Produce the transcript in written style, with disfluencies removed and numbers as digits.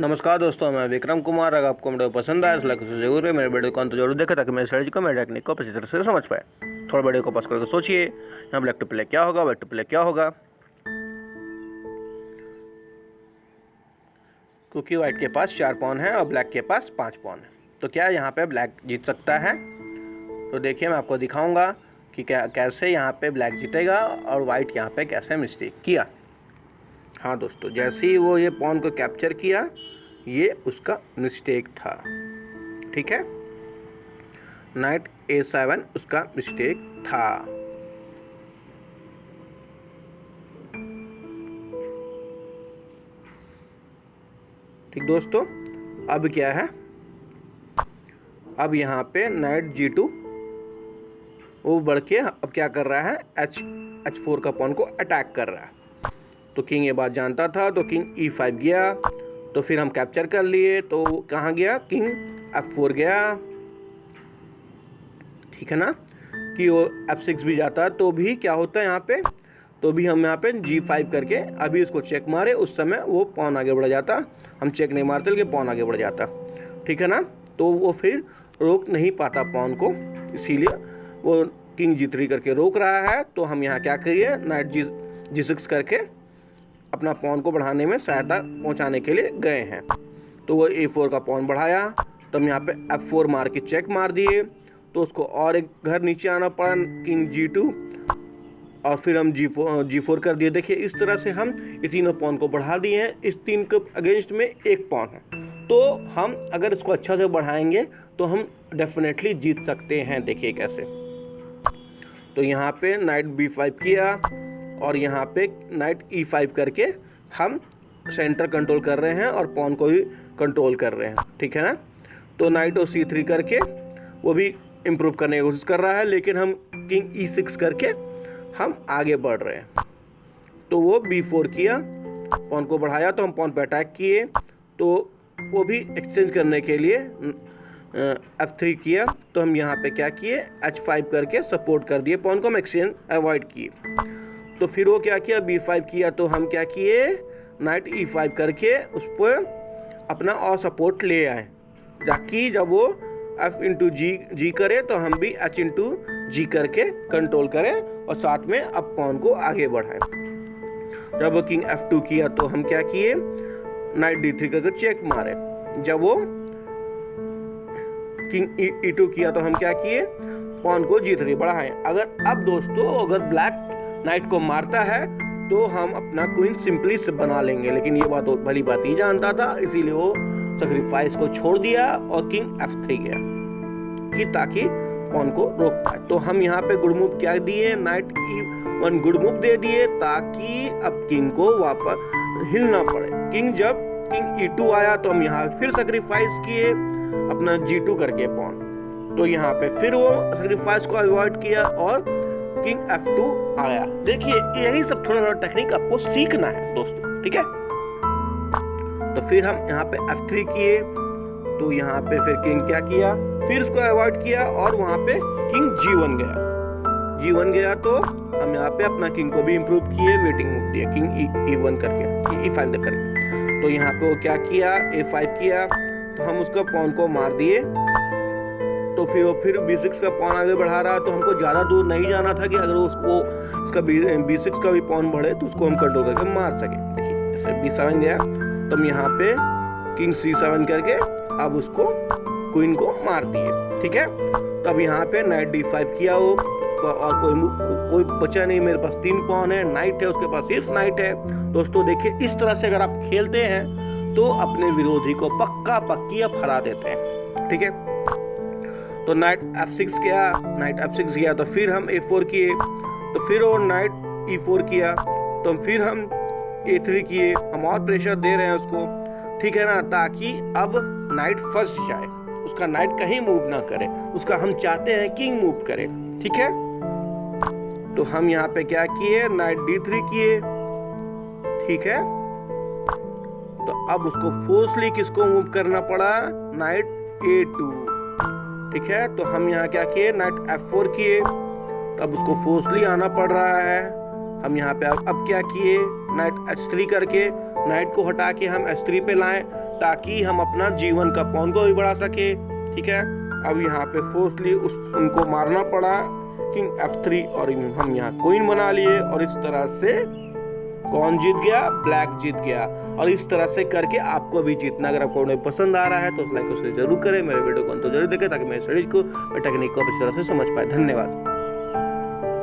नमस्कार दोस्तों, मैं विक्रम कुमार। अगर आपको वीडियो पसंद आए तो लाइक जरूर है। मेरे वीडियो को अंत जरूर देखें ताकि मेरे स्ट्रेटजी को, मेरे टेक्निक को अच्छी तरह से समझ पाए। थोड़ा वीडियो को पास करके सोचिए, यहाँ ब्लैक टू प्ले क्या होगा, व्हाइट टू प्ले क्या होगा। क्योंकि व्हाइट के पास 4 पॉन है और ब्लैक के पास 5 पॉन है, तो क्या यहाँ पे ब्लैक जीत सकता है? तो देखिए, मैं आपको दिखाऊंगा कि कैसे यहाँ पे ब्लैक जीतेगा और वाइट यहाँ पे कैसे मिस्टेक किया। हाँ दोस्तों, जैसे ही वो ये पॉन को कैप्चर किया, ये उसका मिस्टेक था। ठीक है, नाइट A7 उसका मिस्टेक था। ठीक दोस्तों, अब क्या है, अब यहाँ पे नाइट G2 वो बढ़ के अब क्या कर रहा है, H4 का पॉन को अटैक कर रहा है। तो किंग ये बात जानता था, तो किंग E5 गया, तो फिर हम कैप्चर कर लिए। तो कहाँ गया, किंग F4 गया। ठीक है ना, कि वो F6 भी जाता तो भी क्या होता है यहाँ पे, तो भी हम यहाँ पे G5 करके अभी उसको चेक मारे, उस समय वो पॉन आगे बढ़ जाता। हम चेक नहीं मारते लेकिन पॉन आगे बढ़ जाता। ठीक है ना, तो वो फिर रोक नहीं पाता पॉन को, इसीलिए वो किंग G3 करके रोक रहा है। तो हम यहाँ क्या करिए, नाइट G6 करके अपना पॉन को बढ़ाने में सहायता पहुँचाने के लिए गए हैं। तो वो A4 का पॉन बढ़ाया, तो हम यहाँ पे F4 मार के चेक मार दिए। तो उसको और एक घर नीचे आना पड़ा, किंग G2, और फिर हम G4 कर दिए। देखिए, इस तरह से हम ये तीनों पॉन को बढ़ा दिए हैं। इस 3 के अगेंस्ट में 1 पॉन है, तो हम अगर इसको अच्छा से बढ़ाएंगे तो हम डेफिनेटली जीत सकते हैं। देखिए कैसे, तो यहाँ पे नाइट B5 किया और यहाँ पे नाइट E5 करके हम सेंटर कंट्रोल कर रहे हैं और पॉन को भी कंट्रोल कर रहे हैं। ठीक है ना, तो नाइट और C3 करके वो भी इम्प्रूव करने की कोशिश कर रहा है, लेकिन हम किंग E6 करके हम आगे बढ़ रहे हैं। तो वो B4 किया, पॉन को बढ़ाया, तो हम पॉन पे अटैक किए। तो वो भी एक्सचेंज करने के लिए F3 किया। तो हम यहाँ पे क्या किए, H5 करके सपोर्ट कर दिए, पॉन को हम एक्सचेंज अवॉइड किए। तो फिर वो क्या किया, B5 किया। तो हम क्या किए, नाइट E5 करके उस पर अपना और सपोर्ट ले आए, ताकि जब वो F इंटू जी करे तो हम भी H इंटू जी करके कंट्रोल करें और साथ में अब पॉन को आगे बढ़ाएं। जब वो किंग F2 किया तो हम क्या किए, नाइट D3 करके चेक मारे। जब वो किंग E2 किया तो हम क्या किए, पॉन को G3 बढ़ाएं। अगर अब दोस्तों, अगर ब्लैक नाइट को मारता है तो हम अपना क्वीन सिंपली से बना लेंगे, लेकिन ये बात भली बात ही जानता था, इसीलिए वो सैक्रिफाइस को छोड़ दिया और किंग F3 गया कि ताकि पॉन को रोक पाए। तो हम यहाँ पे गुड मूव क्या दिए, नाइट E1 गुड मूव दे दिए, ताकि अब किंग को वापस हिलना पड़े। जब किंग E2 आया तो हम यहाँ फिर सैक्रिफाइस किए अपना G2 करके पॉन। तो यहाँ पे फिर वो सैक्रिफाइस को अवॉइड किया और किंग F2 आया। देखिए, यही सब थोड़ा थोड़ा टेक्निक आपको सीखना है दोस्तों। ठीक है, तो फिर हम यहाँ पे F3 किए। तो यहाँ पे फिर किंग क्या किया, फिर उसको अवॉइड किया और वहाँ पे किंग G1 गया। तो हम यहाँ पे अपना किंग को भी इम्प्रूव किए, वेटिंग मूव दिया, किंग E1 करके, E5 करके। तो यहाँ पे वो क्या किया, A5 किया, तो हम उसका पॉन को मार दिए। तो फिर B6 का पॉन आगे बढ़ा रहा, तो हमको ज़्यादा दूर नहीं जाना था कि अगर उसको उसका B6 का भी पॉन बढ़े तो उसको हम कंट्रोल करके मार सके। देखिए, जैसे B7 गया तो हम यहाँ पे किंग C7 करके अब उसको क्वीन को मार दिए। ठीक है, तब यहाँ पे नाइट D5 किया वो, और कोई बचा नहीं। मेरे पास 3 पॉन है, नाइट है, उसके पास सिर्फ नाइट है। दोस्तों देखिए, इस तरह से अगर आप खेलते हैं तो अपने विरोधी को पक्की हरा देते हैं। ठीक है, तो नाइट F6 गया, तो फिर हम A4 किए, तो फिर वो नाइट E4 किया, तो हम फिर हम A3 किए। हम और प्रेशर दे रहे हैं उसको, ठीक है ना, ताकि अब नाइट फंस जाए, उसका नाइट कहीं मूव ना करे, उसका हम चाहते हैं किंग मूव करे। ठीक है, तो हम यहाँ पे क्या किए, नाइट D3 किए। ठीक है, तो अब उसको फोर्सली किसको मूव करना पड़ा, नाइट A2। ठीक है, तो हम यहाँ क्या किए, नाइट F4 किए, तब उसको फोर्सली आना पड़ रहा है। हम यहाँ पे अब क्या किए, नाइट H3 करके नाइट को हटा के हम H3 पे लाएं, ताकि हम अपना जीवन का पॉन को भी बढ़ा सके। ठीक है, अब यहाँ पे फोर्सली उनको मारना पड़ा, किंग F3, और हम यहाँ क्वीन बना लिए, और इस तरह से कौन जीत गया? ब्लैक जीत गया। और इस तरह से करके आपको भी जीतना। अगर आपको वीडियो पसंद आ रहा है तो लाइक उसे जरूर करें, मेरे वीडियो को तो जरूर देखें ताकि मेरे स्टडीज को, टेक्निक को अच्छी तरह से समझ पाए। धन्यवाद।